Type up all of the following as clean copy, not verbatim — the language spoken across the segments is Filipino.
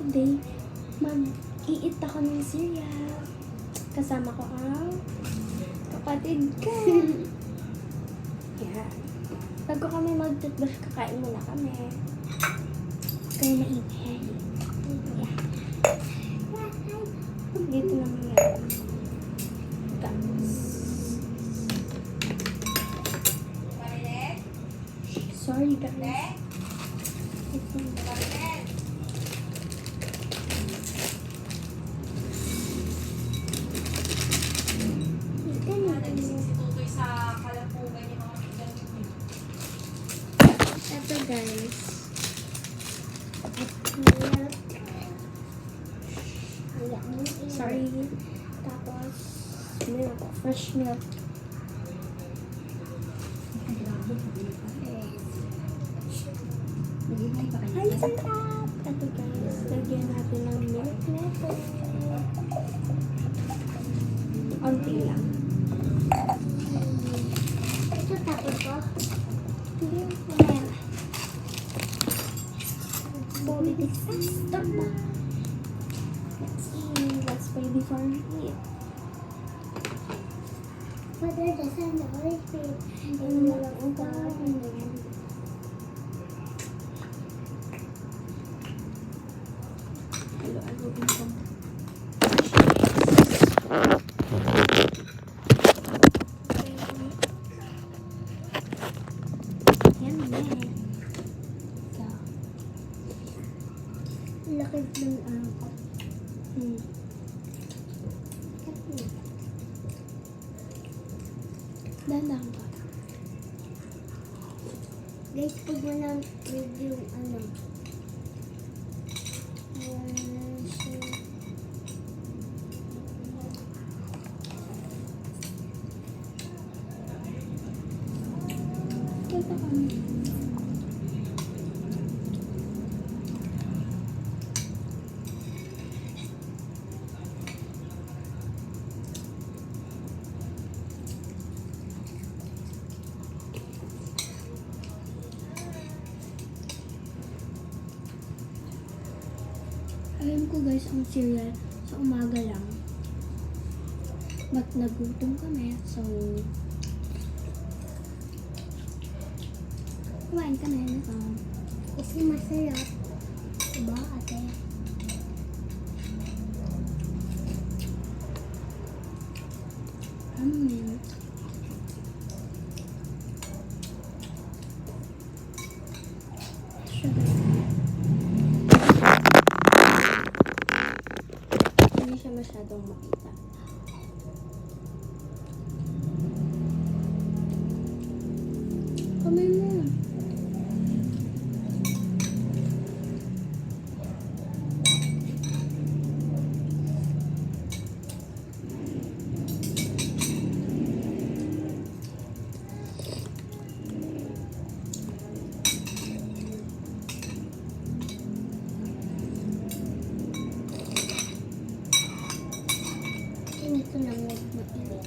today, mag-i-eat ako ng cereal. Kasama ko ang kapatid ko. Yan. Bago kami mag-toothbrush, kakain muna kami. Kaya maingay. Yan. Dito naman yan. Sorry guys. Ito guys. Sorry. Tapos milk. Fresh milk. Ay, sarap! Ito guys, lagyan natin ng milk nito. Onti lang. Ito tapos ko? Hindi, mamaya. Body disaster na. Let's eat. Let's pray before we eat. Father, the Son, the Holy Spirit, and the Lord of God, and the Lamb. Halo-haloin ko. Yan na. Ito. Laki ng angkot. Dalang ko. Guys, pag mo lang review ano. Kita kami. Alam ko guys, ang cereal sa umaga lang. But nagutom kami, so kumain kami nito. Kasi masarap. Diba, ate? Milk. Sugar. Hindi siya masyadong makita. Kamay mo. Ito na mag-mainit.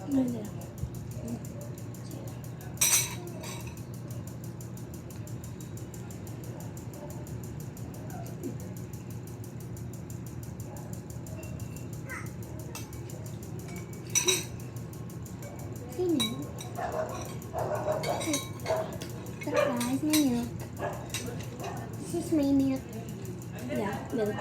Ganda. Surprise, my milk. This is my milk. Yeah, milk.